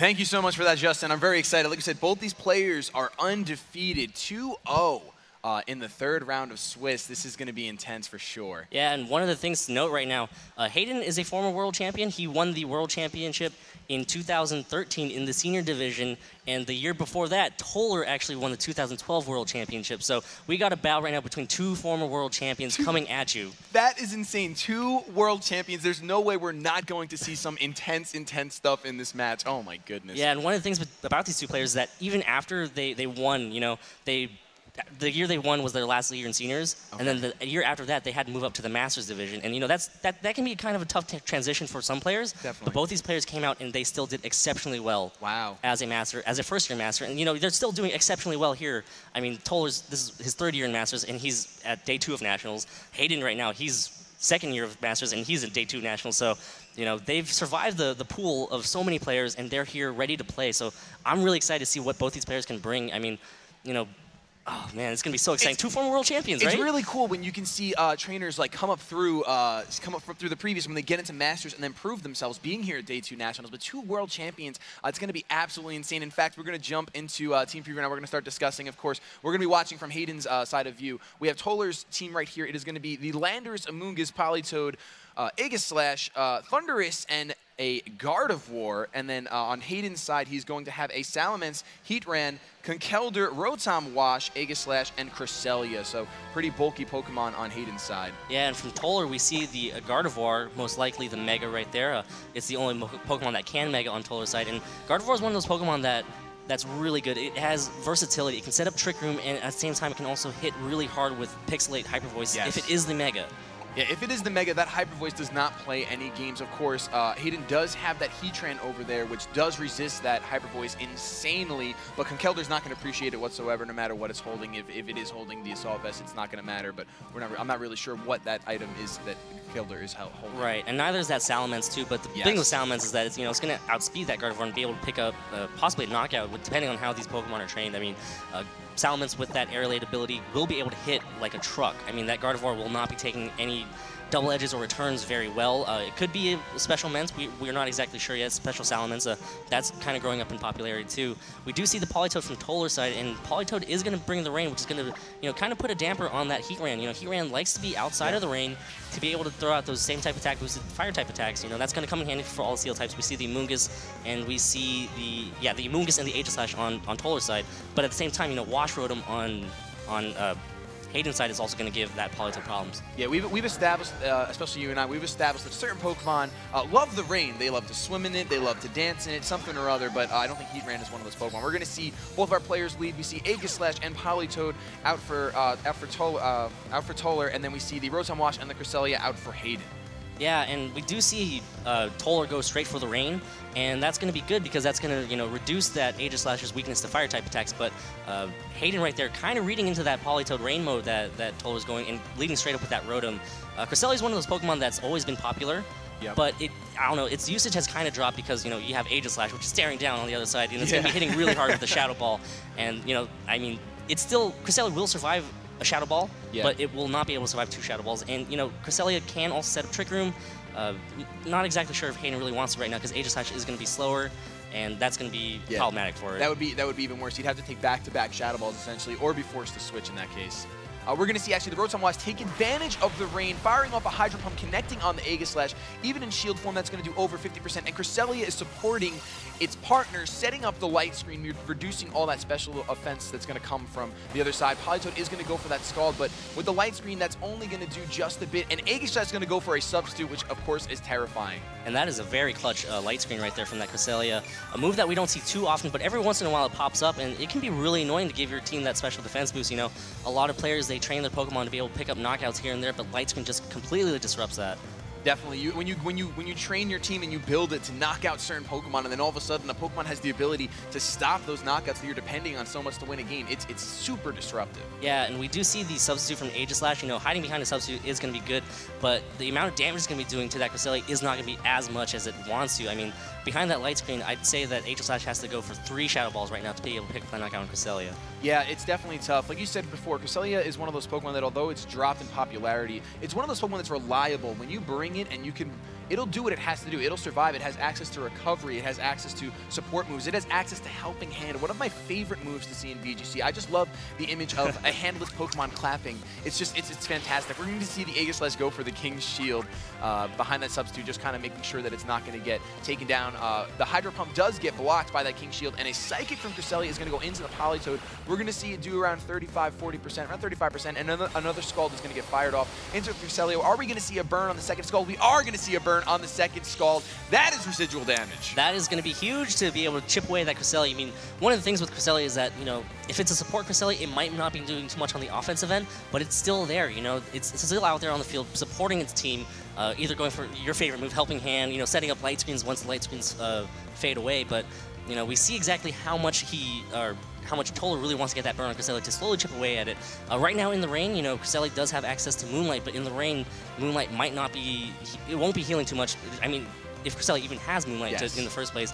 Thank you so much for that, Justin. I'm very excited. Like I said, both these players are undefeated, 2-0 in the third round of Swiss. This is going to be intense for sure. Yeah, and one of the things to note right now, Hayden is a former world champion. He won the world championship in 2013 in the senior division, and the year before that, Toler actually won the 2012 world championship. So we got a battle right now between two former world champions coming at you. That is insane. Two world champions. There's no way we're not going to see some intense stuff in this match. Oh my goodness. Yeah, and one of the things about these two players is that even after they won, you know, the year they won was their last year in seniors, and then the year after that, they had to move up to the Masters division. And, you know, that can be kind of a tough transition for some players. Definitely. But both these players came out, and they still did exceptionally well. Wow. As a first-year Master. And, you know, they're still doing exceptionally well here. I mean, Toler's, this is his third year in Masters, and he's at day 2 of Nationals. Hayden right now, he's second year of Masters, and he's at day 2 Nationals. So, you know, they've survived the pool of so many players, and they're here ready to play. So I'm really excited to see what both these players can bring. I mean, you know, oh man, it's gonna be so exciting! Two former world champions, right? It's really cool when you can see trainers like come up through the previous when they get into Masters and then prove themselves being here at Day 2 Nationals. But two world champions, it's gonna be absolutely insane. In fact, we're gonna jump into team preview now. We're gonna start discussing. Of course, we're gonna be watching from Hayden's side of view. We have Toler's team right here. It is gonna be the Landers, Amoonguss, Polytoad, Aegislash, Thunderous, and a Gardevoir. And then on Hayden's side, he's going to have a Salamence, Heatran, Conkeldurr, Rotom Wash, Aegislash, and Cresselia. So pretty bulky Pokemon on Hayden's side. Yeah, and from Toler, we see the Gardevoir, most likely the Mega right there. It's the only Pokemon that can Mega on Toler's side. And Gardevoir is one of those Pokemon that's really good. It has versatility. It can set up Trick Room, and at the same time, it can also hit really hard with Pixelate Hyper Voice if it is the Mega. Yeah, if it is the Mega, that Hyper Voice does not play any games, of course. Hayden does have that Heatran over there, which does resist that Hyper Voice insanely, but Conkeldurr's not going to appreciate it whatsoever, no matter what it's holding. If it is holding the Assault Vest, it's not going to matter, but I'm not really sure what that item is that Conkeldurr is holding. Right, and neither is that Salamence, too, but the thing with Salamence is that it's, you know, it's going to outspeed that Gardevoir and be able to pick up possibly a knockout, depending on how these Pokemon are trained. I mean, Salamence with that Airlaid ability will be able to hit like a truck. I mean, that Gardevoir will not be taking any double edges or returns very well. It could be a special Mence. We're not exactly sure yet. Special Salamence, that's kind of growing up in popularity too. We do see the Polytoad from Toler's side, and Polytoad is going to bring the rain, which is going to, you know, kind of put a damper on that Heatran. You know, Heatran likes to be outside of the rain to be able to throw out those same type attack boosted fire type attacks. You know, that's going to come in handy for all the Steel types. We see the Amoonguss, and we see the Amoonguss and the Aegislash on Toler's side. But at the same time, you know, Wash Rotom on Hayden's side is also going to give that Polytoad problems. Yeah, we've established, especially you and I, we've established that certain Pokemon love the rain. They love to swim in it, they love to dance in it, something or other, but I don't think Heatran is one of those Pokemon. We're going to see both of our players lead. We see Aegislash and Polytoad out for Toler, and then we see the Rotom Wash and the Cresselia out for Hayden. Yeah, and we do see Toler go straight for the rain, and that's going to be good because that's going to, you know, reduce that Aegislash's weakness to fire type attacks. But Hayden right there kind of reading into that Polytoad rain mode that Toler's going and leading straight up with that Rotom. Cresselia is one of those Pokemon that's always been popular. Yep. But I don't know, its usage has kind of dropped because, you know, you have Aegislash, which is staring down on the other side, and it's going to be hitting really hard with the Shadow Ball. And, you know, I mean, it's still, Cresselia will survive a Shadow Ball, but it will not be able to survive 2 Shadow Balls. And, you know, Cresselia can also set up Trick Room. Not exactly sure if Hayden really wants to right now because Aegislash is going to be slower, and that's going to be problematic for it. That would be even worse. He'd have to take back-to-back Shadow Balls, essentially, or be forced to switch in that case. We're going to see, actually, the Rotom Wash take advantage of the rain, firing off a Hydro Pump, connecting on the Aegislash. Even in shield form, that's going to do over 50%. And Cresselia is supporting its partner, setting up the light screen, reducing all that special offense that's going to come from the other side. Polytoad is going to go for that Scald, but with the light screen, that's only going to do just a bit. And Aegislash is going to go for a substitute, which, of course, is terrifying. And that is a very clutch light screen right there from that Cresselia. A move that we don't see too often, but every once in a while it pops up, and it can be really annoying to give your team that special defense boost. You know, a lot of players, they train their Pokemon to be able to pick up knockouts here and there, but light screen just completely disrupts that. Definitely. When you train your team and you build it to knock out certain Pokemon, and then all of a sudden a Pokemon has the ability to stop those knockouts that you're depending on so much to win a game, it's super disruptive. Yeah, and we do see the substitute from Aegislash. You know, hiding behind a substitute is going to be good, but the amount of damage it's going to be doing to that Cresselia is not going to be as much as it wants to. I mean, behind that light screen, I'd say that Aegislash has to go for 3 Shadow Balls right now to be able to pick up that knockout on Cresselia. Yeah, it's definitely tough. Like you said before, Cresselia is one of those Pokemon that, although it's dropped in popularity, it's one of those Pokemon that's reliable. When you bring it and you can, it'll do what it has to do. It'll survive. It has access to recovery. It has access to support moves. It has access to helping hand. One of my favorite moves to see in VGC. I just love the image of a handless Pokemon clapping. It's just, it's fantastic. We're going to see the Aegislash go for the King's Shield behind that substitute, just kind of making sure that it's not going to get taken down. The Hydro Pump does get blocked by that King's Shield, and a Psychic from Cresselia is going to go into the Politoed. We're going to see it do around 35-40%, around 35%, and another Scald is going to get fired off into Cresselia. Are we going to see a burn on the second Scald? We are going to see a burn on the second Scald. That is residual damage. That is going to be huge to be able to chip away that Cresselia. I mean, one of the things with Cresselia is that, you know, if it's a support Cresselia, it might not be doing too much on the offensive end, but it's still there, you know. It's still out there on the field supporting its team, either going for your favorite move, Helping Hand, you know, setting up light screens once the light screens fade away. But, you know, we see exactly how much how much Toler really wants to get that burn on Cresselia to slowly chip away at it. Right now in the rain, you know, Cresselia does have access to Moonlight, but in the rain, Moonlight might not be, it won't be healing too much. I mean, if Cresselia even has Moonlight in the first place.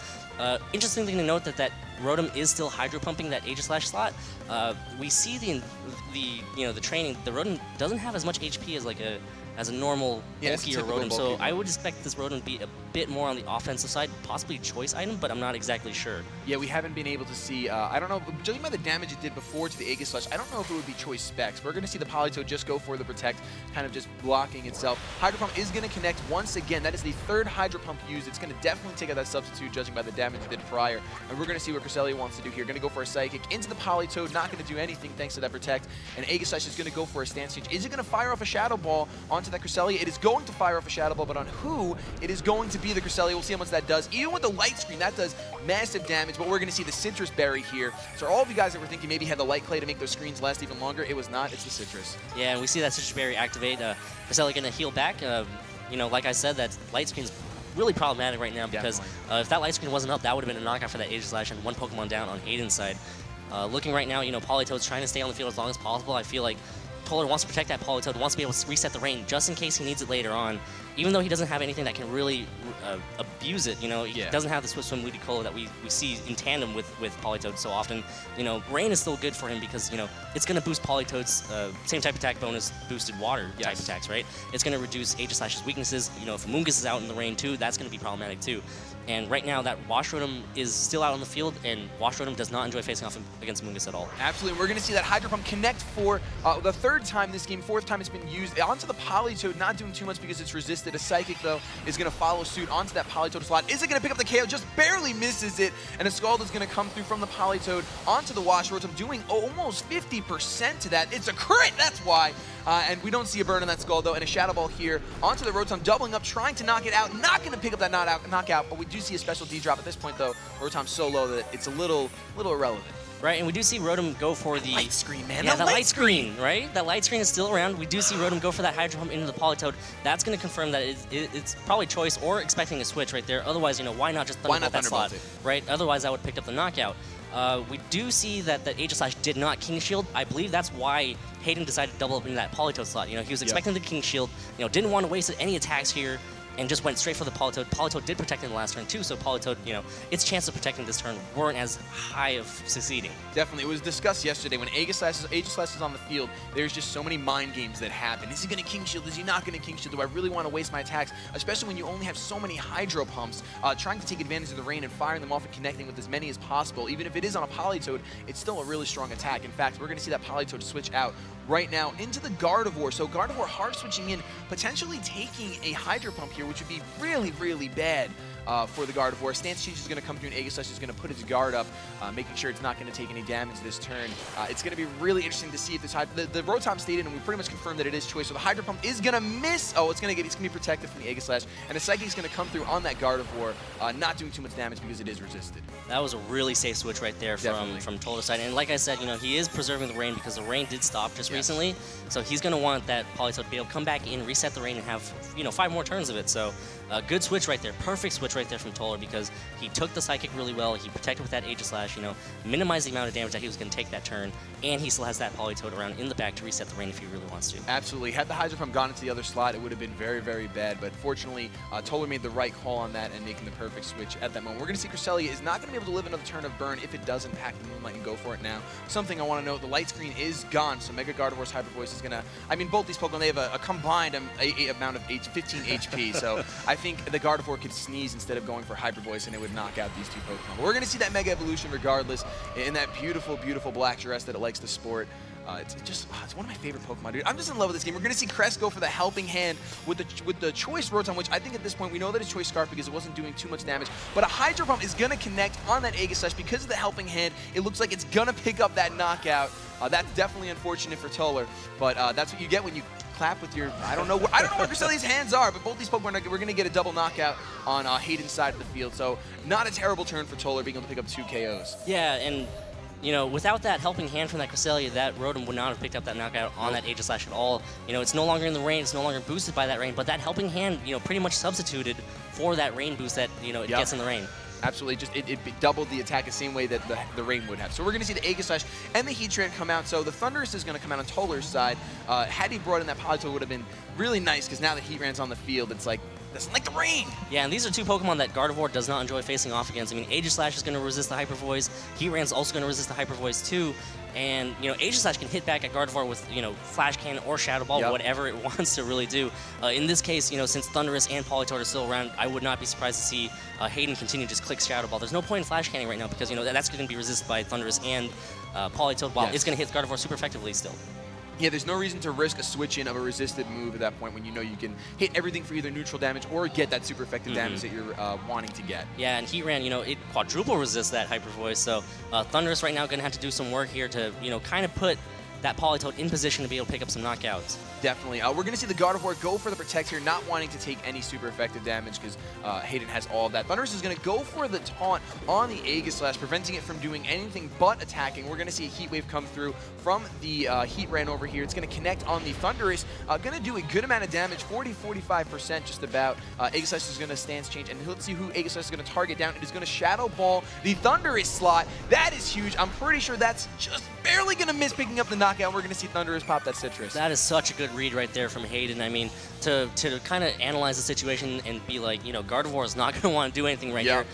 Interesting thing to note that Rotom is still Hydro Pumping that Aegislash slot. We see the training, the Rotom doesn't have as much HP as a normal bulkier Rotom, so I would expect this Rotom to be a bit more on the offensive side, possibly a choice item, but I'm not exactly sure. Yeah, we haven't been able to see, I don't know, judging by the damage it did before to the Aegislash, I don't know if it would be choice specs. We're going to see the Politoed just go for the Protect, kind of just blocking itself. Hydro Pump is going to connect once again. That is the third Hydro Pump used. It's going to definitely take out that substitute, judging by the damage it did prior. And we're going to see what Cresselia wants to do here. Going to go for a Psychic into the Politoed, not going to do anything thanks to that Protect. And Aegislash is going to go for a Stance Change. Is it going to fire off a Shadow Ball onto that Cresselia? It is going to fire off a Shadow Ball, but on who? It is going to be the Cresselia. We'll see how much that does. Even with the Light Screen, that does massive damage, but we're going to see the Citrus Berry here. So all of you guys that were thinking maybe had the Light Clay to make those screens last even longer, it was not. It's the Citrus. Yeah, and we see that Citrus Berry activate. Cresselia going to heal back. You know, like I said, that Light Screen's really problematic right now because if that Light Screen wasn't up, that would have been a knockout for that Aegislash and one Pokemon down on Hayden's side. Looking right now, you know, Politoed's trying to stay on the field as long as possible. I feel like Toler wants to protect that Politoed, wants to be able to reset the rain just in case he needs it later on. Even though he doesn't have anything that can really abuse it, you know, he doesn't have the Swift Swim Ludicolo that we see in tandem with Politoed so often. You know, rain is still good for him because, you know, it's going to boost Politoed's same type attack bonus boosted water type attacks, right? It's going to reduce Aegislash's weaknesses. You know, if Amoonguss is out in the rain too, that's going to be problematic too. And right now, that Wash Rotom is still out on the field, and Wash Rotom does not enjoy facing off against Amoonguss at all. Absolutely. We're going to see that Hydro Pump connect for the third time this game, fourth time it's been used. Onto the Politoed, not doing too much because it's resisted. A Psychic, though, is going to follow suit onto that Politoed slot. Is it going to pick up the KO? Just barely misses it, and a Scald is going to come through from the Politoed onto the Wash Rotom, doing almost 50% to that. It's a crit, that's why. And we don't see a burn on that Scald, though, and a Shadow Ball here onto the Rotom, doubling up, trying to knock it out. Not going to pick up that knockout, but we do see a special D-drop at this point, though. Rotom's so low that it's a little irrelevant. Right, and we do see Rotom go for the light screen, man. Yeah, that light screen, right? That light screen is still around. We do see Rotom go for that Hydro Pump into the Politoed. That's going to confirm that it's probably choice or expecting a switch right there. Otherwise, you know, why not just Thunderbolt that slot, right? Otherwise, that would pick up the knockout. We do see that Aegislash did not King Shield. I believe that's why Hayden decided to double up into that Politoed slot. You know, he was expecting the King Shield. You know, didn't want to waste any attacks here, and just went straight for the Politoed. Politoed did protect in the last turn too, so Politoed, you know, its chance of protecting this turn weren't as high of succeeding. Definitely. It was discussed yesterday when Aegislash is on the field, there's just so many mind games that happen. Is he going to King Shield? Is he not going to King Shield? Do I really want to waste my attacks? Especially when you only have so many Hydro Pumps, trying to take advantage of the rain and firing them off and connecting with as many as possible. Even if it is on a Politoed, it's still a really strong attack. In fact, we're going to see that Politoed switch out right now into the Gardevoir. So Gardevoir hard switching in, potentially taking a Hydro Pump here, which would be really, really bad for the Gardevoir. Stance Change is going to come through, and Aegislash is going to put his guard up, making sure it's not going to take any damage this turn. It's going to be really interesting to see if this the Rotom stayed in, and we pretty much confirmed that it is choice. So the Hydro Pump is going to miss. Oh, it's going to be protected from the Aegislash, and the Psychic is going to come through on that Gardevoir, not doing too much damage because it is resisted. That was a really safe switch right there from Toler's side. And like I said, you know, he is preserving the rain because the rain did stop just recently. So he's going to want that Politoed to be able to come back in, reset the rain, and have, you know, 5 more turns of it. So good switch right there. Perfect switch right there from Toler because he took the Psychic really well. He protected with that Aegislash, you know, minimized the amount of damage that he was going to take that turn. And he still has that Politoed around in the back to reset the rain if he really wants to. Absolutely. Had the Hydro Pump gone into the other slot, it would have been very, very bad. But fortunately, Toler made the right call on that and making the perfect switch at that moment. We're going to see Cresselia is not going to be able to live another turn of burn if it doesn't pack the Moonlight and go for it now. Something I want to note, the light screen is gone, so Mega Gardevoir's Hyper Voice is going to, I mean, both these Pokemon, they have a combined amount of 15 HP, so I think the Gardevoir could sneeze instead of going for Hyper Voice, and it would knock out these two Pokemon. But we're going to see that Mega Evolution regardless in that beautiful, beautiful black dress that it likes to sport. It's one of my favorite Pokemon, dude. I'm just in love with this game. We're going to see Crest go for the Helping Hand with the Choice Rotom, which I think at this point we know that it's Choice Scarf because it wasn't doing too much damage. But a Hydro Pump is going to connect on that Aegislash because of the Helping Hand. It looks like it's going to pick up that knockout. That's definitely unfortunate for Toler, but that's what you get when you clap with your, I don't know where Creselia's hands are, but both these Pokemon, we're going to get a double knockout on Hayden's side of the field. So not a terrible turn for Toler being able to pick up 2 KOs. Yeah, and you know, without that Helping Hand from that Cresselia, that Rotom would not have picked up that knockout on that Aegislash at all. You know, it's no longer in the rain, it's no longer boosted by that rain, but that Helping Hand, you know, pretty much substituted for that rain boost that, you know, it gets in the rain. Absolutely, just it doubled the attack the same way that the rain would have. So we're going to see the Aegislash and the Heatran come out. So the Thundurus is going to come out on Toler's side. Had he brought in that Politoed, it would have been really nice because now that Heatran's on the field, it's like, doesn't like the rain. Yeah, and these are 2 Pokemon that Gardevoir does not enjoy facing off against. I mean, Aegislash is going to resist the Hyper Voice. Heatran's also going to resist the Hyper Voice too. And, you know, Aegislash can hit back at Gardevoir with, you know, Flash Cannon or Shadow Ball, whatever it wants to really do. In this case, you know, since Thundurus and Politoed are still around, I would not be surprised to see Hayden continue to just click Shadow Ball. There's no point in Flash Canning right now because, you know, that's going to be resisted by Thundurus and Politoed, while it's going to hit Gardevoir super effectively still. Yeah, there's no reason to risk a switch-in of a resisted move at that point when you know you can hit everything for either neutral damage or get that super effective damage that you're wanting to get. Yeah, and Heatran, you know, it quadruple resists that Hyper Voice, so Thundurus right now going to have to do some work here to, you know, kind of put that Politoed in position to be able to pick up some knockouts. Definitely. We're going to see the Gardevoir go for the Protect here, not wanting to take any super effective damage because Hayden has all of that. Thundurus is going to go for the Taunt on the Aegislash, preventing it from doing anything but attacking. We're going to see a Heat Wave come through from the Heatran over here. It's going to connect on the Thundurus, going to do a good amount of damage, 40-45% just about. Aegislash is going to stance change, and let's see who Aegislash is going to target down. It is going to Shadow Ball the Thundurus slot. That is huge. I'm pretty sure that's just barely going to miss picking up the knockout. We're going to see Thundurus pop that Citrus. That is such a good read right there from Hayden. I mean, to kind of analyze the situation and be like, you know, Gardevoir is not going to want to do anything right here.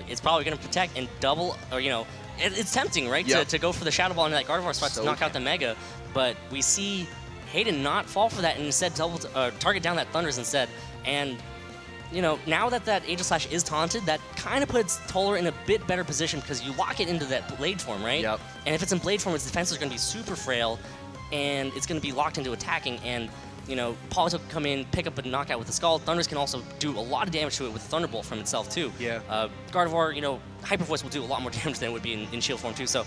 It's probably going to protect and double, or, you know, it's tempting, right, to go for the Shadow Ball into that Gardevoir spot to knock out the Mega, but we see Hayden not fall for that and instead target down that Thundurus instead. And, you know, now that Aegislash is taunted, that kind of puts Toler in a bit better position because you lock it into that Blade form, right? Yep. And if it's in Blade form, its defense is going to be super frail, and it's going to be locked into attacking, and, you know, Politoed can come in, pick up a knockout with the Scald. Thundurus can also do a lot of damage to it with Thunderbolt from itself, too. Yeah. Gardevoir, you know, Hyper Voice will do a lot more damage than it would be in shield form, too. So,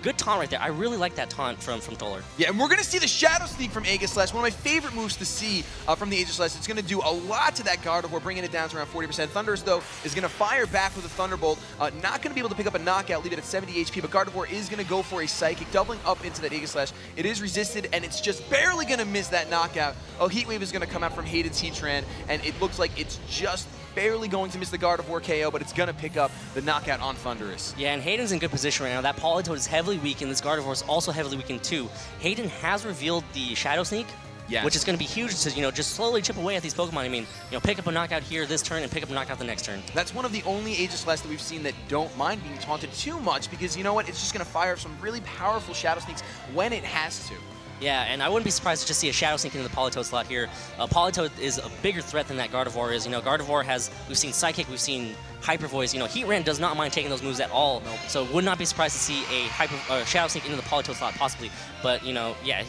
good taunt right there. I really like that taunt from Toler. Yeah, and we're going to see the Shadow Sneak from Aegislash, one of my favorite moves to see from the Aegislash. It's going to do a lot to that Gardevoir, bringing it down to around 40%. Thundurus, though, is going to fire back with a Thunderbolt. Not going to be able to pick up a knockout, leave it at 70 HP, but Gardevoir is going to go for a Psychic, doubling up into that Aegislash. It is resisted, and it's just barely going to miss that knockout. Oh, Heat Wave is going to come out from Hayden's Heatran, and it looks like it's just barely going to miss the Gardevoir KO, but it's going to pick up the knockout on Thundurus. Yeah, and Hayden's in good position right now. That Politoed is heavily weakened. This Gardevoir is also heavily weakened too. Hayden has revealed the Shadow Sneak, which is going to be huge to, you know, just slowly chip away at these Pokemon. I mean, you know, pick up a knockout here this turn and pick up a knockout the next turn. That's one of the only Aegislash that we've seen that don't mind being taunted too much because, you know what, it's just going to fire some really powerful Shadow Sneaks when it has to. Yeah, and I wouldn't be surprised to just see a Shadow Sneak into the Politoed slot here. Politoed is a bigger threat than that Gardevoir is. You know, Gardevoir we've seen Psychic, we've seen Hyper Voice. You know, Heatran does not mind taking those moves at all. Nope. So would not be surprised to see a Shadow Sneak into the Politoed slot possibly. But, you know, yeah,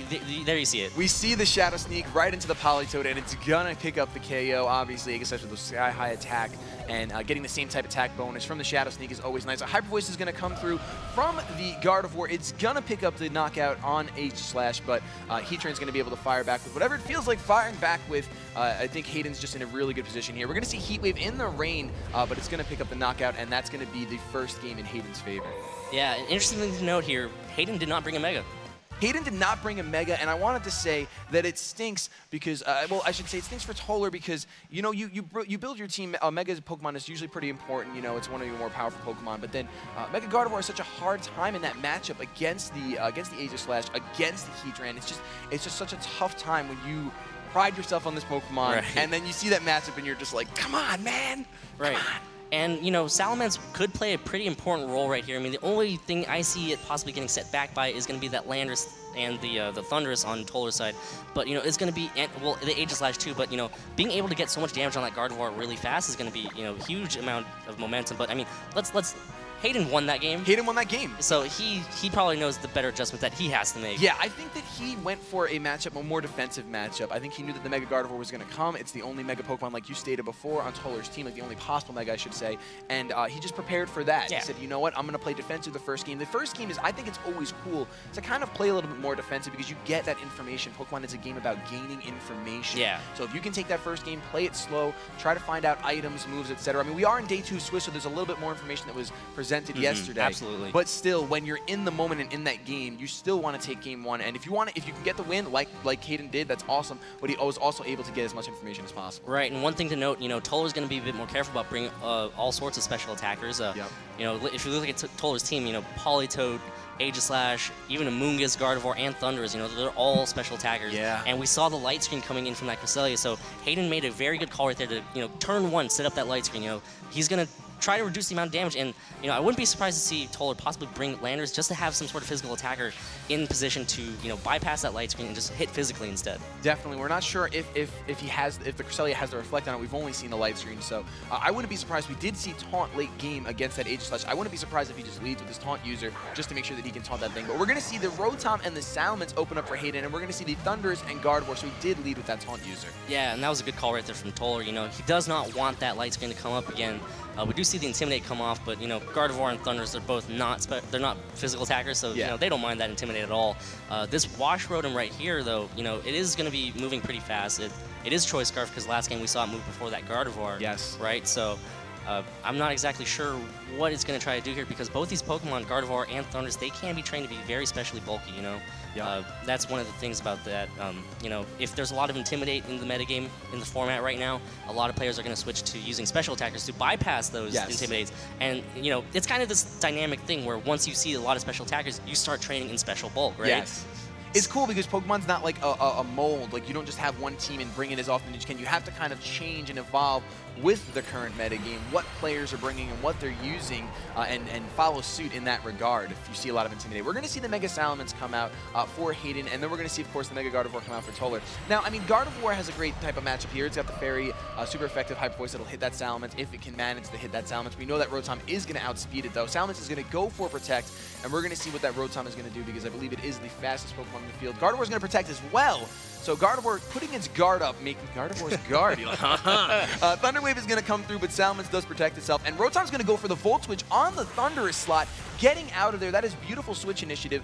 there you see it. We see the Shadow Sneak right into the Politoed, and it's gonna pick up the KO. Obviously, Aegislash with the sky high attack and getting the same type attack bonus from the Shadow Sneak is always nice. A Hyper Voice is gonna come through from the Gardevoir. It's gonna pick up the knockout on Aegislash, but Heatran's gonna be able to fire back with whatever it feels like firing back with. I think Hayden's just in a really good position here. We're gonna see Heat Wave in the rain, but it's gonna pick up the knockout, and that's gonna be the first game in Hayden's favor. Yeah, an interesting thing to note here, Hayden did not bring a Mega. Hayden did not bring a Mega, and I wanted to say that it stinks because, well, I should say it stinks for Toler because, you know, you build your team. Mega Pokemon is usually pretty important. You know, it's one of your more powerful Pokemon. But then Mega Gardevoir is such a hard time in that matchup against the Aegislash, against the Heatran. It's just such a tough time when you pride yourself on this Pokemon, and then you see that matchup, and you're just like, come on, man, come on. And, you know, Salamence could play a pretty important role right here. I mean, the only thing I see it possibly getting set back by is going to be that Landorus and the Thunderous on Toler's side, but you know it's going to be well the Aegislash too. But you know being able to get so much damage on that Gardevoir really fast is going to be huge amount of momentum. But I mean let's Hayden won that game. Hayden won that game. So he probably knows the better adjustment that he has to make. Yeah, I think that he went for a matchup, a more defensive matchup. I think he knew that the Mega Gardevoir was going to come. It's the only Mega Pokemon, like you stated before, on Toler's team, like the only possible Mega, I should say. And he just prepared for that. Yeah. He said, you know what, I'm going to play defensive the first game. The first game is, I think it's always cool to kind of play a little bit more defensive because you get that information. Pokemon is a game about gaining information. Yeah. So if you can take that first game, play it slow, try to find out items, moves, etc. I mean, we are in Day 2 Swiss, so there's a little bit more information that was presented yesterday. Absolutely. But still, when you're in the moment and in that game, you still want to take game 1. And if you can get the win, like Hayden did, that's awesome. But he was also able to get as much information as possible. Right. And one thing to note, Toler's going to be a bit more careful about bringing all sorts of special attackers. Yep. If you look at Toler's team, Politoed, Aegislash, even a Moongus, Gardevoir, and Thunderous, they're all special attackers. Yeah. And we saw the light screen coming in from that Cresselia, so Hayden made a very good call right there to, turn 1, set up that light screen. He's going to try to reduce the amount of damage, and I wouldn't be surprised to see Toler possibly bring Landers just to have some sort of physical attacker in position to bypass that light screen and just hit physically instead. Definitely, we're not sure if the Cresselia has the reflect on it. We've only seen the light screen, so I wouldn't be surprised. We did see taunt late game against that Aegislash. I wouldn't be surprised if he just leads with his taunt user just to make sure that he can taunt that thing. But we're going to see the Rotom and the Salamence open up for Hayden, and we're going to see the Thunderous and Gardevoir. So he did lead with that taunt user. Yeah, and that was a good call right there from Toler. He does not want that light screen to come up again. We do see the Intimidate come off, but Gardevoir and Thunderous, they're both not physical attackers, so they don't mind that Intimidate at all. This Wash Rotom right here, though, it is going to be moving pretty fast. It is Choice Scarf because last game we saw it move before that Gardevoir. Yes. Right. So I'm not exactly sure what it's going to try to do here because both these Pokemon, Gardevoir and Thunderous, they can be trained to be very specially bulky. That's one of the things about that. If there's a lot of Intimidate in the metagame in the format right now, a lot of players are going to switch to using special attackers to bypass those Intimidates. And it's kind of this dynamic thing where once you see a lot of special attackers, you start training in special bulk, right? Yes. It's cool because Pokemon's not like a mold. Like, you don't just have one team and bring it as often as you can. You have to kind of change and evolve with the current metagame, what players are bringing and what they're using, and follow suit in that regard if you see a lot of Intimidate. We're going to see the Mega Salamence come out for Hayden, and then we're going to see, of course, the Mega Gardevoir come out for Toler. Now, I mean, Gardevoir has a great type of matchup here. It's got the very super effective Hyper Voice that'll hit that Salamence if it can manage to hit that Salamence. We know that Rotom is going to outspeed it, though. Salamence is going to go for Protect, and we're going to see what that Rotom is going to do because I believe it is the fastest Pokemon in the field. Gardevoir is going to Protect as well. So Gardevoir putting its guard up, making Gardevoir's guard. Thunder Wave is going to come through, but Salamence does protect itself. And Rotom's going to go for the Volt Switch on the Thunderous slot, getting out of there. That is beautiful switch initiative.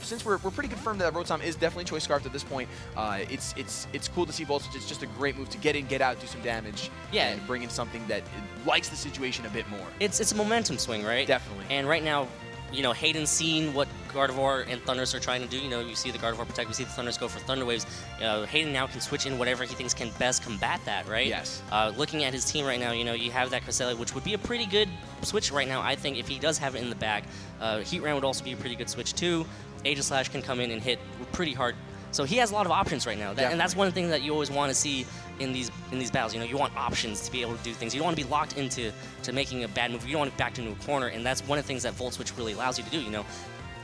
Since we're pretty confirmed that Rotom is definitely Choice Scarfed at this point, it's cool to see Volt Switch. It's just a great move to get in, get out, do some damage, and bring in something that likes the situation a bit more. It's a momentum swing, right? Definitely. And right now, Hayden's seen what Gardevoir and Thunderous are trying to do. You see the Gardevoir Protect, we see the Thunderous go for Thunder Waves. Hayden now can switch in whatever he thinks can best combat that, right? Yes. Looking at his team right now, you have that Cresselia, which would be a pretty good switch right now, I think, if he does have it in the bag. Heatran would also be a pretty good switch, too. Aegislash can come in and hit pretty hard. So he has a lot of options right now, and that's one thing that you always want to see in these battles. You want options to be able to do things. You don't want to be locked into making a bad move. You don't want to be backed into a corner, and that's one of the things that Volt Switch really allows you to do.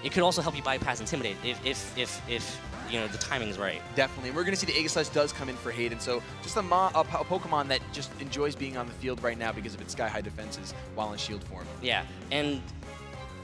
It could also help you bypass Intimidate if the timing is right. Definitely. We're going to see the Aegislash does come in for Hayden, so just a Pokemon that just enjoys being on the field right now because of its sky-high defenses while in shield form. Yeah, and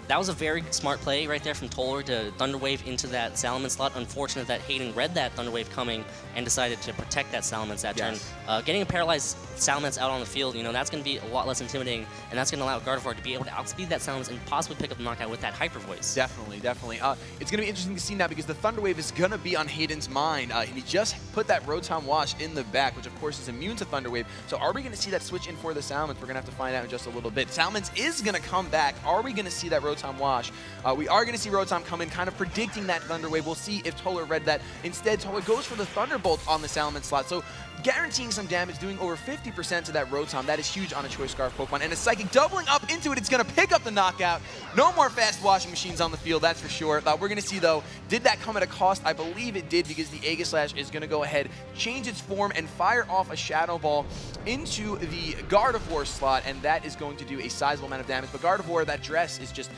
that was a very smart play right there from Toler to Thunder Wave into that Salamence slot. Unfortunate that Hayden read that Thunder Wave coming and decided to protect that Salamence that turn. Getting a paralyzed Salamence out on the field, that's going to be a lot less intimidating, and that's going to allow Gardevoir to be able to outspeed that Salamence and possibly pick up the knockout with that Hyper Voice. Definitely, definitely. It's going to be interesting to see now because the Thunder Wave is going to be on Hayden's mind. He just put that Rotom Wash in the back, which of course is immune to Thunder Wave. So are we going to see that switch in for the Salamence? We're going to have to find out in just a little bit. Salamence is going to come back. Are we going to see that Rotom Wash? We are going to see Rotom come in, kind of predicting that Thunder Wave. We'll see if Toler read that. Instead, Toler goes for the Thunderbolt on the Salamence slot. So guaranteeing some damage, doing over 50% to that Rotom. That is huge on a Choice Scarf Pokemon. And a Psychic doubling up into it. It's going to pick up the knockout. No more fast washing machines on the field, that's for sure. We're going to see, though, did that come at a cost? I believe it did because the Aegislash is going to go ahead, change its form, and fire off a Shadow Ball into the Gardevoir slot. And that is going to do a sizable amount of damage. But Gardevoir, that dress is just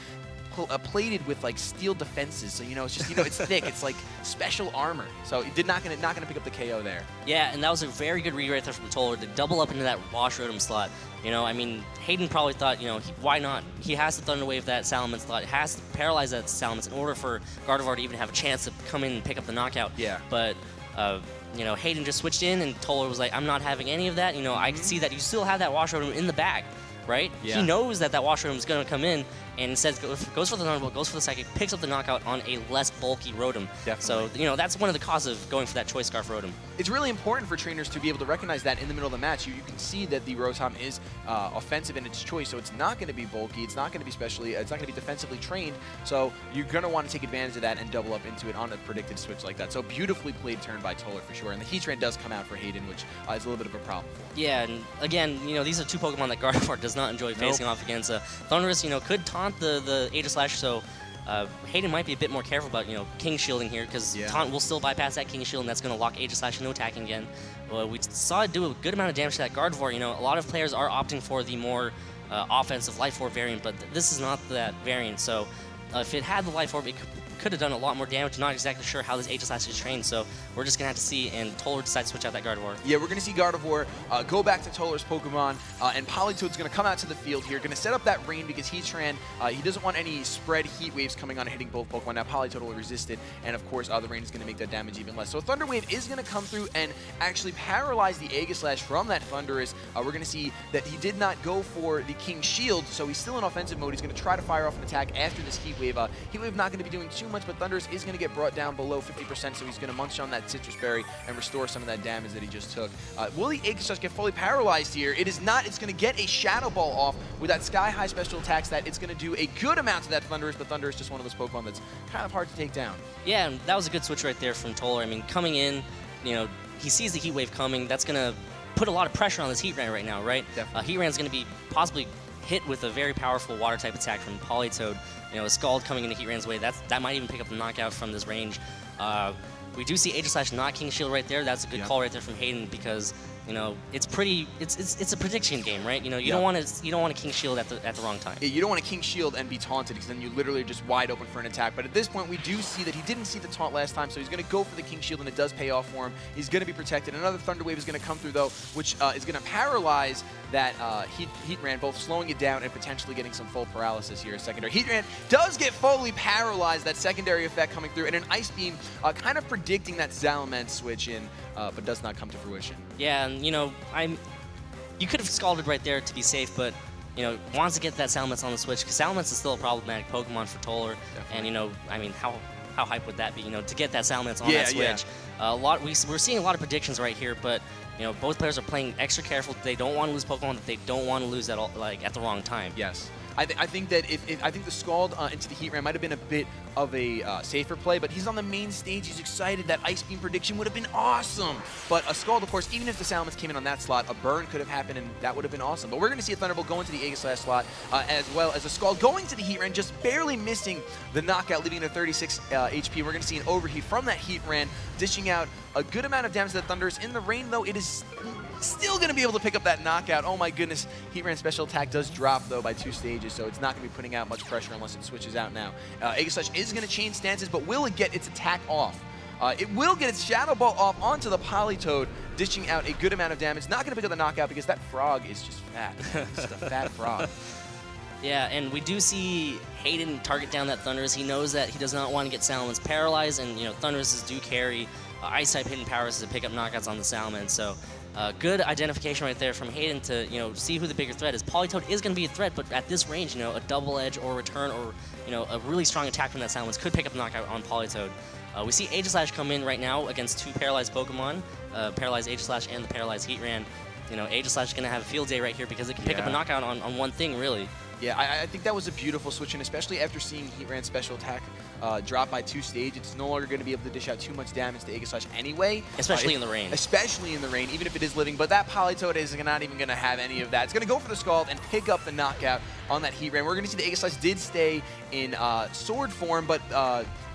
plated with like steel defenses, so it's just it's thick. It's like special armor, so it not gonna pick up the KO there. Yeah, and that was a very good read right there from Toler to double up into that Wash Rotom slot. I mean, Hayden probably thought, why not? He has to Thunder Wave that Salamence slot, has to paralyze that Salamence in order for Gardevoir to even have a chance to come in and pick up the knockout. Yeah. But Hayden just switched in, and Toler was like, I'm not having any of that. I can see that you still have that Wash Rotom in the bag, right? Yeah. He knows that Wash Rotom is going to come in, and instead goes for the Thunderbolt, goes for the Psychic, picks up the knockout on a less bulky Rotom. Definitely. So, that's one of the causes of going for that Choice Scarf Rotom. It's really important for trainers to be able to recognize that in the middle of the match. You can see that the Rotom is offensive in its choice, so it's not going to be bulky, it's not going to be defensively trained, so you're going to want to take advantage of that and double up into it on a predicted switch like that. So beautifully played turn by Toler for sure, and the Heatran does come out for Hayden, which is a little bit of a problem for him. Yeah, and again, these are two Pokemon that Gardevoir does not enjoy facing off against. Thundurus, could taunt the Aegislash, so Hayden might be a bit more careful about, King Shielding here, because Taunt will still bypass that King Shield, and that's going to lock Aegislash into attacking again. Well, we saw it do a good amount of damage to that Gardevoir. A lot of players are opting for the more offensive Life Orb variant, but this is not that variant, so if it had the Life Orb, it could have done a lot more damage. Not exactly sure how this Aegislash is trained, so we're just going to have to see, and Toler decides to switch out that Gardevoir. Yeah, we're going to see Gardevoir go back to Toler's Pokemon, and Politoed's going to come out to the field here, going to set up that rain because Heatran, he doesn't want any spread heat waves coming on and hitting both Pokemon. Now Politoed will resist it, and of course the rain is going to make that damage even less. So Thunder Wave is going to come through and actually paralyze the Aegislash from that Thundurus. We're going to see that he did not go for the King Shield, so he's still in offensive mode. He's going to try to fire off an attack after this Heat Wave. Heat Wave not going to be doing too much, but Thundurus is going to get brought down below 50%, so he's going to munch on that Citrus Berry and restore some of that damage that he just took. Will the Aegislash get fully paralyzed here? It is not. It's going to get a Shadow Ball off with that Sky-High special attacks that it's going to do a good amount to that Thundurus, but Thundurus is just one of those Pokemon that's kind of hard to take down. Yeah, and that was a good switch right there from Toler. I mean, coming in, he sees the Heat Wave coming. That's going to put a lot of pressure on this Heatran right now, right? Heatran's going to be possibly hit with a very powerful Water-type attack from Politoed. A Scald coming into Heatran's way, that might even pick up the knockout from this range. We do see Aegislash not King Shield right there. That's a good call right there from Hayden because it's a prediction game, right? You don't want to King Shield at the wrong time. Yeah, you don't want to King Shield and be taunted because then you literally are just wide open for an attack. But at this point, we do see that he didn't see the taunt last time, so he's going to go for the King Shield, and it does pay off for him. He's going to be protected. Another Thunder Wave is going to come through though, which is going to paralyze that Heatran, both slowing it down and potentially getting some full paralysis here. Secondary Heatran does get fully paralyzed. That secondary effect coming through, and an Ice Beam kind of predicting that Salamence switch in, but does not come to fruition. Yeah, and you could have Scalded right there to be safe, but wants to get that Salamence on the switch because Salamence is still a problematic Pokemon for Toler. Definitely. And I mean, how hype would that be? To get that Salamence on that switch. We're seeing a lot of predictions right here, but both players are playing extra careful. They don't want to lose Pokemon that they don't want to lose at all, at the wrong time. Yes. I think that I think the Scald into the Heatran might have been a bit of a safer play, but he's on the main stage. He's excited. That Ice Beam prediction would have been awesome. But a Scald, of course, even if the Salamence came in on that slot, a burn could have happened, and that would have been awesome. But we're going to see a Thunderbolt go into the Aegislash slot, as well as a Scald going to the Heatran, just barely missing the knockout, leaving it at 36 HP. We're going to see an overheat from that Heatran, dishing out a good amount of damage to the Thundurus. In the rain, though, it is still going to be able to pick up that knockout. Oh my goodness. Heatran's special attack does drop, though, by 2 stages, so it's not going to be putting out much pressure unless it switches out now. Aegislash is going to change stances, but will it get its attack off? It will get its Shadow Ball off onto the Politoed, dishing out a good amount of damage. Not going to pick up the knockout because that frog is just fat. It's just a fat frog. Yeah, and we do see Hayden target down that Thundurus. He knows that he does not want to get Salamence paralyzed, and Thunduruses do carry Ice-type hidden powers to pick up knockouts on the Salamence. So good identification right there from Hayden to see who the bigger threat is. Politoed is going to be a threat, but at this range, a double edge or return or a really strong attack from that Salamence could pick up a knockout on Politoed. We see Aegislash come in right now against 2 paralyzed Pokemon, paralyzed Aegislash and the paralyzed Heatran. Aegislash is going to have a field day right here because it can pick up a knockout on one thing, really. Yeah, I think that was a beautiful switch, and especially after seeing Heatran's special attack drop by 2 stages, it's no longer going to be able to dish out too much damage to Aegislash anyway. Especially in the rain. Especially in the rain, even if it is living. But that Politoed is not even going to have any of that. It's going to go for the Scald and pick up the knockout on that Heatran. We're going to see the Aegislash did stay in sword form, but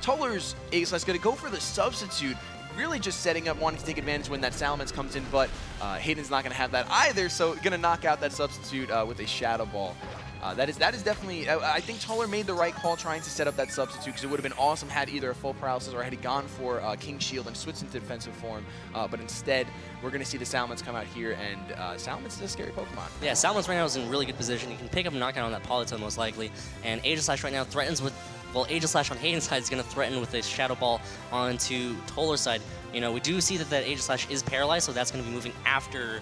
Toler's Aegislash is going to go for the substitute. Really just setting up, wanting to take advantage when that Salamence comes in, but Hayden's not going to have that either, so going to knock out that substitute with a Shadow Ball. that is definitely, I think Toler made the right call trying to set up that substitute, because it would have been awesome had either a full paralysis or had he gone for King Shield and switched into defensive form. But instead, we're going to see the Salamence come out here, and Salamence is a scary Pokemon. Yeah, Salamence right now is in really good position. He can pick up a knockout on that Politoed most likely, and Aegislash right now threatens with, well, Aegislash on Hayden's side is going to threaten with a Shadow Ball onto Toler's side. You know, we do see that Aegislash is paralyzed, so that's going to be moving after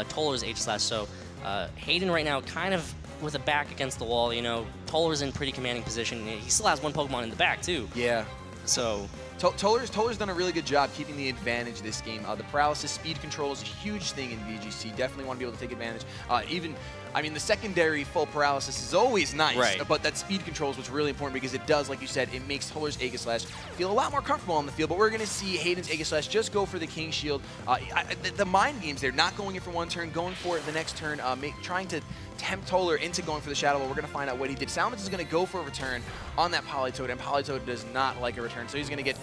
Toler's Aegislash. So Hayden right now kind of with a back against the wall. You know, Toler's in pretty commanding position. He still has one Pokemon in the back too. Yeah. So Toler's done a really good job keeping the advantage this game. The paralysis speed control is a huge thing in VGC. Definitely want to be able to take advantage. I mean, the secondary full paralysis is always nice, right, but that speed control is what's really important, because it does, like you said, it makes Toler's Aegislash feel a lot more comfortable on the field. But we're going to see Hayden's Aegislash just go for the King Shield. The mind games there, not going in for one turn, going for it the next turn, trying to tempt Toler into going for the Shadow Ball. We're going to find out what he did. Salamence is going to go for a return on that Politoed, and Politoed does not like a return, so he's going to get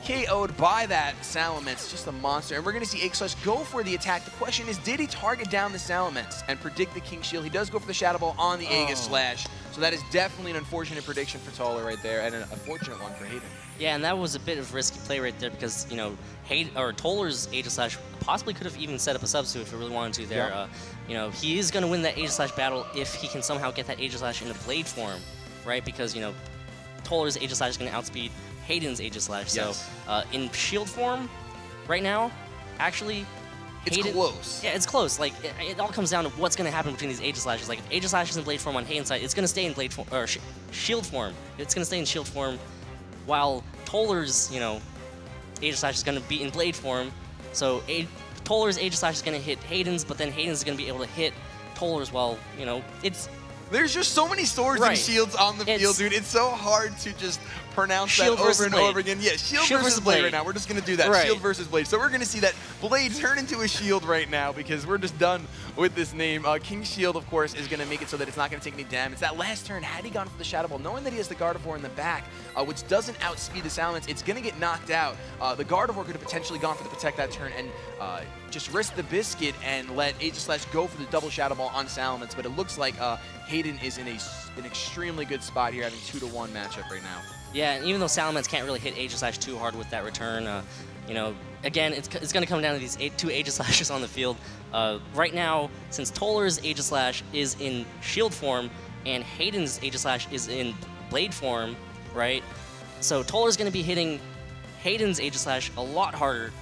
KO'd by that Salamence, just a monster. And we're going to see Aegislash go for the attack. The question is, did he target down the Salamence and predict the King Shield? He does go for the Shadow Ball on the Aegislash, so that is definitely an unfortunate prediction for Toler right there, and an unfortunate one for Hayden. Yeah, and that was a bit of risky play right there, because, you know, Toler's Aegislash possibly could have even set up a substitute if he really wanted to there. Yep. You know, he is going to win that Aegislash battle if he can somehow get that Aegislash into Blade form, right? Because, you know, Toler's Aegislash is going to outspeed Hayden's Aegislash. Yes. So in Shield form right now, actually, it's close. Yeah, it's close. Like, it all comes down to what's going to happen between these Aegislashes. Like, if Aegislash is in Blade form on Hayden's side, it's going to stay in Blade form, or Shield form. It's going to stay in Shield form, while Toler's, you know, Aegislash is going to be in Blade form. So Toler's Aegislash is going to hit Hayden's, but then Hayden's is going to be able to hit Toler's. Well, you know, there's just so many swords and shields on the field, dude. It's so hard to just pronounce that over and over again. Yeah, shield versus blade right now. We're just going to do that. Right. Shield versus blade. So we're going to see that blade turn into a shield right now, because we're just done with this name. King Shield, of course, is going to make it so that it's not going to take any damage. That last turn, had he gone for the Shadow Ball, knowing that he has the Gardevoir in the back, which doesn't outspeed the Salamence, it's going to get knocked out. The Gardevoir could have potentially gone for the Protect that turn and just risk the Biscuit and let Aegislash go for the double Shadow Ball on Salamence, but it looks like Hayden is in an extremely good spot here, having 2-to-1 matchup right now. Yeah, and even though Salamence can't really hit Aegislash too hard with that return, you know, again, it's going to come down to these two Aegislashes on the field. Right now, since Toler's Aegislash is in Shield form and Hayden's Aegislash is in Blade form, right? So Toler's going to be hitting Hayden's Aegislash a lot harder.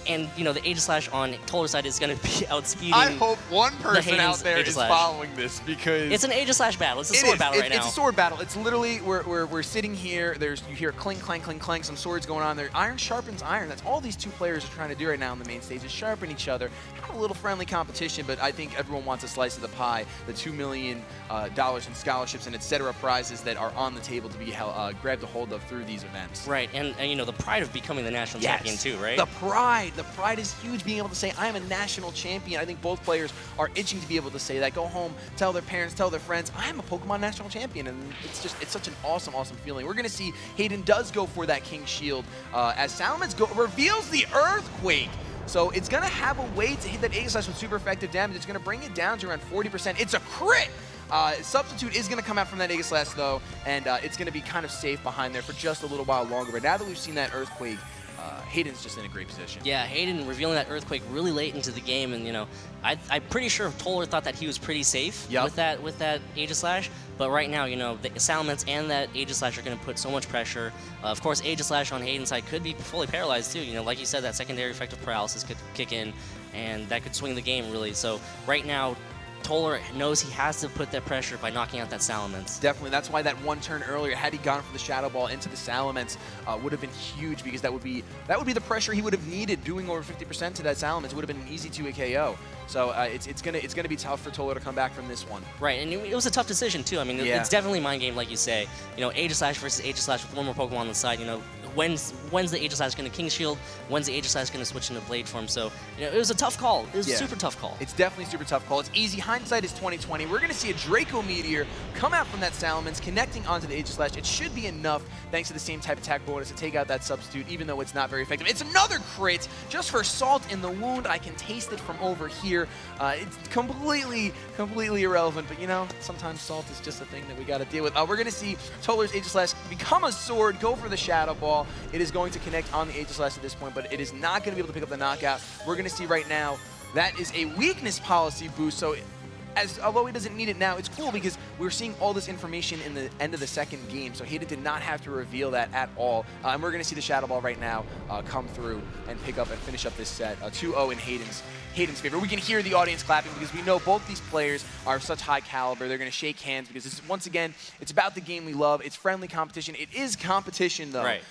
And, you know, the Aegislash on Toler's side is going to be outspeeding. I hope one person out there is following this, because it's an Aegislash battle. It's a sword battle right now. It's a sword battle. It's literally, we're sitting here. You hear clink, clank, clink, clank, some swords going on there. Iron sharpens iron. That's all these two players are trying to do right now on the main stage, is sharpen each other. Have a little friendly competition, but I think everyone wants a slice of the pie. The $2 million in scholarships and etc. prizes that are on the table to be grabbed a hold of through these events. Right, and you know, the pride of becoming the national champion too, right? The pride. The pride is huge, being able to say, I am a national champion. I think both players are itching to be able to say that. Go home, tell their parents, tell their friends, I am a Pokemon national champion. And it's such an awesome, awesome feeling. We're going to see Hayden does go for that King Shield as Salamence reveals the Earthquake. So it's going to have a way to hit that Aegislash with super effective damage. It's going to bring it down to around 40%. It's a crit! Substitute is going to come out from that Aegislash, though, and it's going to be kind of safe behind there for just a little while longer. But now that we've seen that Earthquake, Hayden's just in a great position. Yeah, Hayden revealing that Earthquake really late into the game, and you know, I'm pretty sure Toler thought that he was pretty safe with that Aegislash. But right now, you know, the Salamence and that Aegislash are going to put so much pressure. Of course, Aegislash on Hayden's side could be fully paralyzed too. You know, like you said, that secondary effect of paralysis could kick in, and that could swing the game really. So right now, Toler knows he has to put that pressure by knocking out that Salamence. Definitely. That's why that one turn earlier, had he gone for the Shadow Ball into the Salamence, would have been huge, because that would be the pressure he would have needed, doing over 50% to that Salamence. It would have been an easy 2 KO. So it's gonna be tough for Toler to come back from this one. Right, and it was a tough decision too. I mean, it's definitely mind game, like you say. You know, Aegislash versus Aegislash with one more Pokemon on the side. You know, when's the Aegis going to King Shield? When's the Aegis going to switch into Blade form? So, you know, it was a tough call. It was a super tough call. It's definitely a super tough call. It's easy. Hindsight is 20/20. We're going to see a Draco Meteor come out from that Salamence, connecting onto the Aegis Slash. It should be enough, thanks to the same type attack bonus, to take out that substitute, even though it's not very effective. It's another crit, just for Salt in the wound. I can taste it from over here. It's completely irrelevant, but you know, sometimes Salt is just a thing that we got to deal with. We're going to see Toler's Aegis Slash become a sword, go for the Shadow Ball. It is going to connect on the Aegis Slash at this point, but it is not going to be able to pick up the knockout. We're going to see right now that is a weakness policy boost, so although he doesn't need it now, it's cool because we're seeing all this information in the end of the second game, so Hayden did not have to reveal that at all. And we're going to see the Shadow Ball right now come through and pick up and finish up this set 2-0 in Hayden's favor. We can hear the audience clapping because we know both these players are such high caliber. They're going to shake hands because this is, once again, it's about the game we love. It's friendly competition. It is competition, though. Right.